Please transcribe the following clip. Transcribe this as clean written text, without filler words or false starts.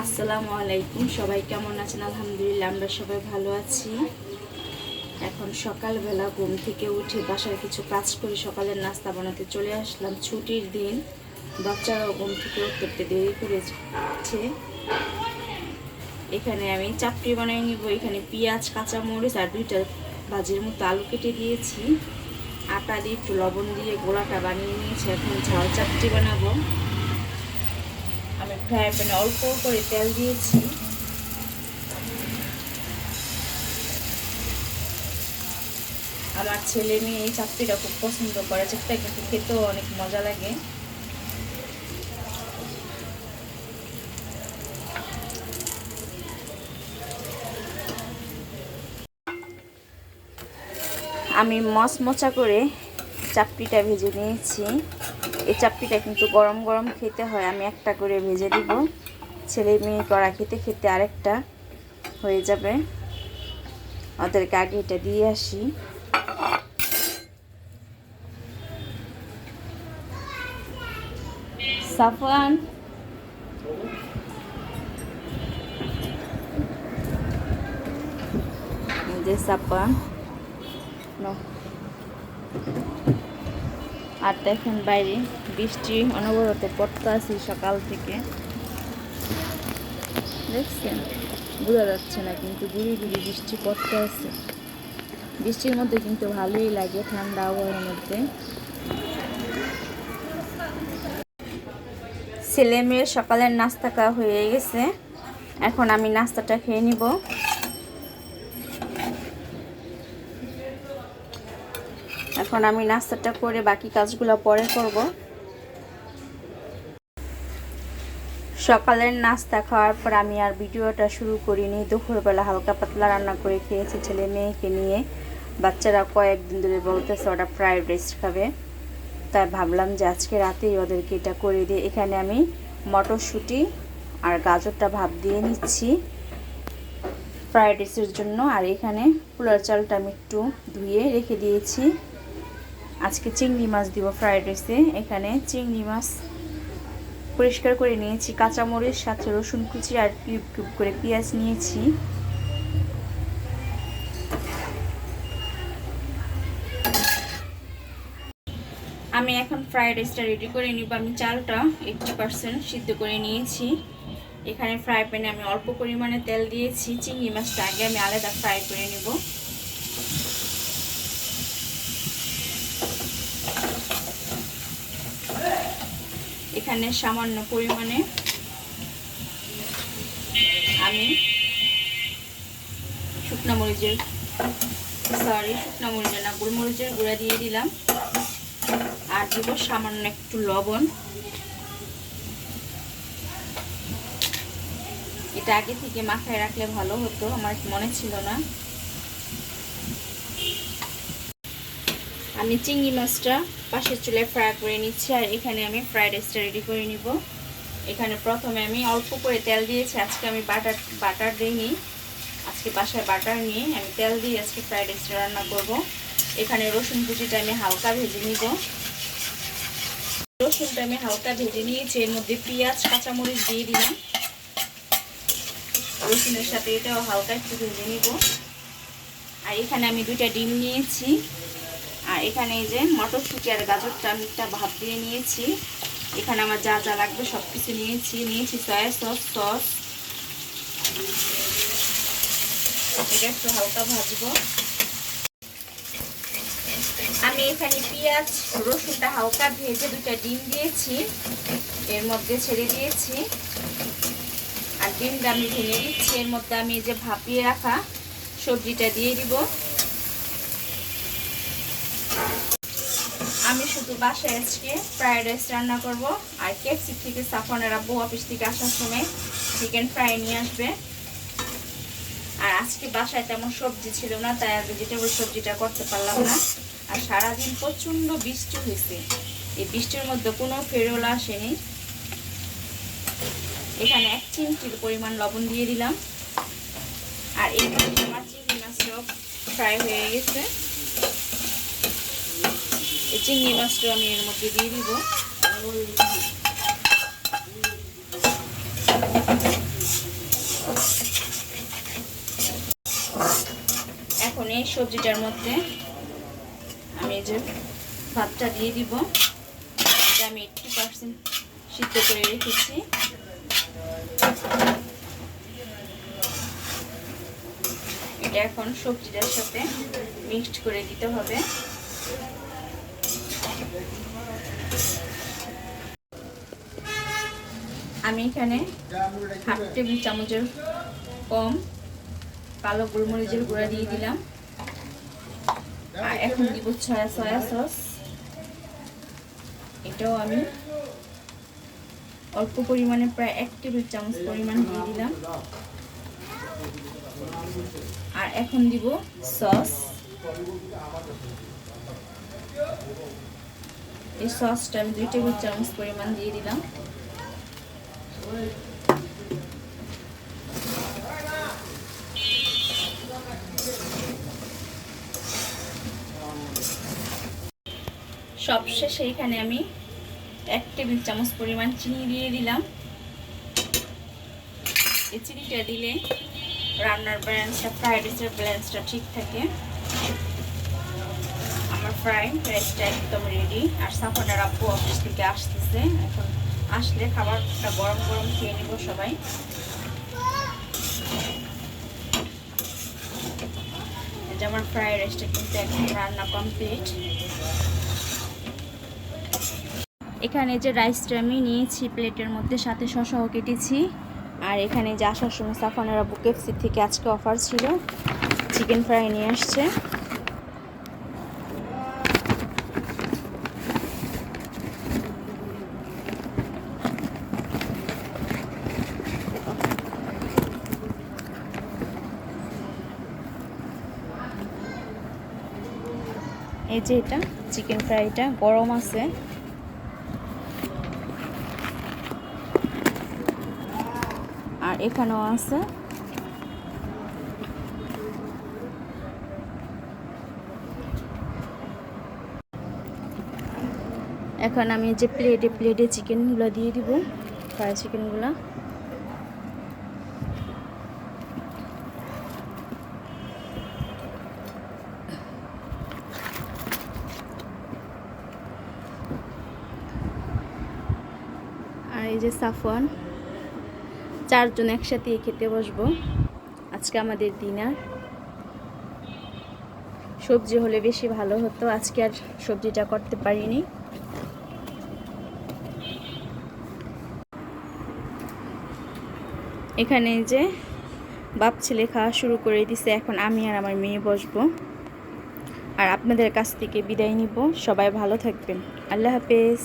আসসালামু আলাইকুম। সবাই কেমন আছেন? আলহামদুলিল্লাহ আমরা সবাই ভালো আছি। এখন সকালবেলা ঘুম থেকে উঠে বাসার কিছু কাজ করে সকালের নাস্তা বানাতে চলে আসলাম। ছুটির দিন, বাচ্চারাও ঘুম থেকে উঠতে দেরি করেছে। এখানে আমি চাপটি বানিয়ে নিব। এখানে পেঁয়াজ, কাঁচামরিচ আর দুইটা ভাজির মতো আলু কেটে দিয়েছি। আটা দিয়ে একটু লবণ দিয়ে গোলাটা বানিয়ে নিয়েছি। এখন ঝাল চাপটি বানাবো। আমি ফ্রাই প্যানে অল্প করে তেল দিয়েছি। আমার ছেলে মেয়ে এই চাপটিটা খুব পছন্দ করে। চাপটা কিন্তু খেতেও অনেক মজা লাগে। আমি মচমচা করে চাপটিটা ভেজে নিয়েছি। এই চাপটিটা কিন্তু গরম গরম খেতে হয়। আমি একটা করে ভেজে দিব। ছেলে মেয়ে করা খেতে খেতে আরেকটা হয়ে যাবে। ওদেরকে আগে এটা দিয়ে আসি। সাফওয়ান, যে সাফওয়ান আর দেখেন বাইরে বৃষ্টি অনবরত পড়তে আছে সকাল থেকে। দেখছেন, বোঝা যাচ্ছে না কিন্তু গুড়ি গুড়ি বৃষ্টি পড়তে আছে। বৃষ্টির মধ্যে কিন্তু ভালোই লাগে, ঠান্ডা আবহাওয়ার মধ্যে। ছেলে মেয়ের সকালের নাস্তা খাওয়া হয়ে গেছে। এখন আমি নাস্তাটা খেয়ে নিব। এখন আমি নাস্তাটা করে বাকি কাজগুলো পরে করব। সকালের নাস্তা খাওয়ার পর আমি আর ভিডিওটা শুরু করিনি। দুপুরবেলা হালকা পাতলা রান্না করে খেয়েছি ছেলে মেয়েকে নিয়ে। বাচ্চারা কয়েকদিন ধরে বলতেছে ওরা ফ্রাইড রাইস খাবে, তাই ভাবলাম যে আজকে রাতেই ওদেরকে এটা করে দিই। এখানে আমি মটরশুঁটি আর গাজরটা ভাপ দিয়ে নিচ্ছি ফ্রাইড রাইসের জন্য। আর এখানে পোলার চালটা আমি একটু ধুয়ে রেখে দিয়েছি। আজকে চিংড়ি মাছ দিব ফ্রাইড রাইসে। এখানে চিংড়ি মাছ পরিষ্কার করে নিয়েছি, কাঁচামরিচ সাথে রসুন কুচি আর কিউব কিউব করে পেঁয়াজ নিয়েছি। আমি এখন ফ্রাইড রাইসটা রেডি করে নিব। আমি চালটা 80% সিদ্ধ করে নিয়েছি। এখানে ফ্রাই প্যানে আমি অল্প পরিমাণে তেল দিয়েছি। চিংড়ি মাছটা আগে আমি আলাদা ফ্রাই করে নিব। এখানে সামান্য পরিমাণে আমি শুকনা মরিচের না গোলমরিচের গুঁড়া দিয়ে দিলাম। আর দিব সামান্য একটু লবণ। এটা আগে থেকে মাখায় রাখলে ভালো হতো, আমার মনে ছিল না। আমি চিংড়ি মাছটা পাশের চুলায় ফ্রাই করে নিচ্ছি। আর এখানে আমি ফ্রাইড রাইসটা রেডি করে নিব। এখানে প্রথমে আমি অল্প করে তেল দিয়েছি। আজকে আমি বাটার দিইনি, আজকে বাসায় বাটার নিয়ে আমি তেল দিয়ে আজকে ফ্রাইড রাইসটা রান্না করব। এখানে রসুন কুচিটা আমি হালকা ভেজে নিব। রসুনটা আমি হালকা ভেজে নিয়েছি। এর মধ্যে পেঁয়াজ, কাঁচামরিচ দিয়ে দিলাম। রসুনের সাথে এটাও হালকা একটু ভেজে নিব। আর এখানে আমি 2টা ডিম নিয়েছি। আর এখানে এই যে মটরশুঁটি আর গাজরটা আমি একটা ভাপ দিয়ে নিয়েছি। এখানে আমার যা যা লাগবে সব কিছু নিয়েছি সয়া সস। এটা একটু হালকা ভাজবো। আমি এখানে পেঁয়াজ রসুনটা হালকা ভেজে 2টা ডিম দিয়েছি, এর মধ্যে ছেড়ে দিয়েছি। আর ডিমটা আমি ভেঙে দিচ্ছি। এর মধ্যে আমি এই যে ভাপিয়ে রাখা সবজিটা দিয়ে দিব। আমি শুধু বাসায় আজকে ফ্রাইড রাইস রান্না করব। আর কেএফসি থেকে সাফওয়ানের আব্বু অফিস থেকে আসার সময় চিকেন ফ্রাই নিয়ে আসবে। আর আজকে বাসায় তেমন সবজি ছিল না, তাই আর ভেজিটেবল সবজিটা করতে পারলাম না। আর সারাদিন প্রচণ্ড বৃষ্টি হয়েছে। এই বৃষ্টির মধ্যে কোনো ফেরোলা আসেনি। এখানে 1 চিমটির পরিমাণ লবণ দিয়ে দিলাম। আর এখানে আমার চিংড়ি মাছটাও ফ্রাই হয়ে গেছে। এই চিংড়ি মাছটা আমি এর মধ্যে দিয়ে দিব। সবজিটার মধ্যে আমি এই যে ভাতটা দিয়ে দিব। এটা আমি 80% সিদ্ধ করে রেখেছি। এটা এখন সবজিটার সাথে মিক্সড করে দিতে হবে। আমি এখানে 1/2 টেবিল চামচের কম কালো গোলমরিচের গুঁড়া দিয়ে দিলাম। আর এখন দিব সয়া সস। এটাও আমি অল্প পরিমাণে প্রায় 1 টেবিল চামচ পরিমাণ দিয়ে দিলাম। আর এখন দিব সস। এই সসটা আমি 2 টেবিল চামচ পরিমাণ দিয়ে দিলাম। সবশেষে এখানে আমি 1 টেবিল চামচ পরিমাণ চিনি দিয়ে দিলাম। এই চিনিটা দিলে রান্নার ব্যালেন্সটা, ফ্রাইড রাইসের ব্যালেন্সটা ঠিক থাকে। আমার ফ্রাইড রাইসটা একদম রেডি। আর সাফানের আব্বু অফিস থেকে আসতেছে, এখন আসলে খাবারটা গরম গরম খেয়ে নেব সবাই। যে আমার ফ্রাইড রাইসটা কিন্তু একদম রান্না কমপ্লিট। এখানে যে রাইসটা আমি নিয়েছি প্লেটের মধ্যে, সাথে শসাও কেটেছি। আর এখানে যে আসার সময় সাফানের আব্বু কেএফসি থেকে আজকে অফার ছিল, চিকেন ফ্রাই নিয়ে আসছে। এই যে এটা চিকেন ফ্রাইটা গরম আছে। আর এখানেও আছে। এখন আমি যে প্লেটে চিকেনগুলো দিয়ে দিব, ফ্রাই চিকেনগুলো। আর এই যে সাফওয়ান, 4 জন একসাথে খেতে বসবো। আজকে আমাদের ডিনার। সবজি হলে বেশি ভালো হতো, আজকে আর সবজিটা করতে পারিনি। এখানে যে বাপ ছেলে খাওয়া শুরু করে দিছে, এখন আমি আর আমার মেয়ে বসবো। আর আপনাদের কাছ থেকে বিদায় নিব। সবাই ভালো থাকবেন। আল্লাহ হাফেজ।